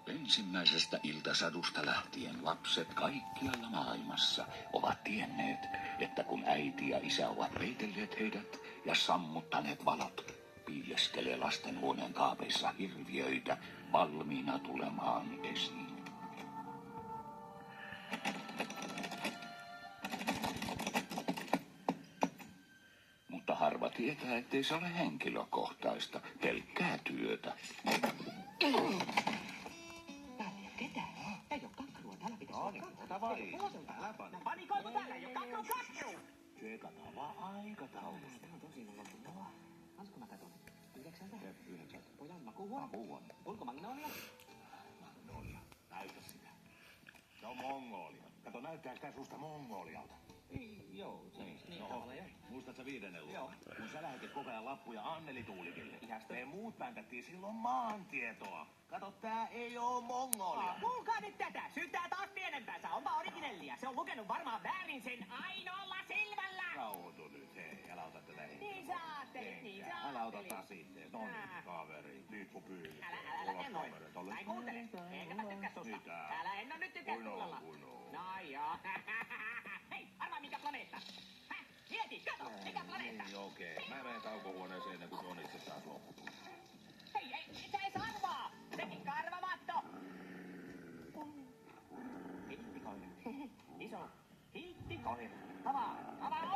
Ensimmäisestä iltasadusta lähtien lapset kaikkialla maailmassa ovat tienneet, että kun äiti ja isä ovat peitelleet heidät ja sammuttaneet valot, piileskelee lastenhuoneen kaapeissa hirviöitä valmiina tulemaan esiin. Mutta harva tietää, ettei se ole henkilökohtaista, pelkkää työtä. Panikoitu täällä ei oo kakku! Tsekataan vaan aikataulusta. Ansko mä katon? 9. Pojan makuuhuone. Ulko Magnolia? Magnolia, näytä sitä. Se on Mongolia. Kato, näyttää sitä susta Mongolialta. Joo, niin tavallaan joo. Muistatko 5. luokan? Joo. Kun sä lähetit koko ajan lappuja Anneli Tuulikille. Ihasta. Me muut päntättiin silloin maantietoa. Kato, tää ei oo Mongolia. Kuulkaa nyt tätä! Syyttää taas pienempäänsä. Onpa originellia. Se on lukenut varmaan väärin sen ainoalla silmällä. Rauhoitu nyt, hei. Älä ota tätä hei. Niin sä ajattelit, niin sä Älä ota ajattelit. taas ittees. No niin, kaveri. Piikkupyyli. Älä noin. Näin kuuntele. Enkä mä tykkää susta. Mitä? Älä en oo nyt tykkää kuulolla. Kuinoo. No joo. Hei, arvaa mikä planeetta. Mieti, kato, mikä planeetta. Niin, okei. Mä menen taukohuoneeseen ennen kuin se on itse taas loppu. Hei, sä ees arvaa. Sekin karvamatto. Hittikoira. Iso hittikoira. Avaa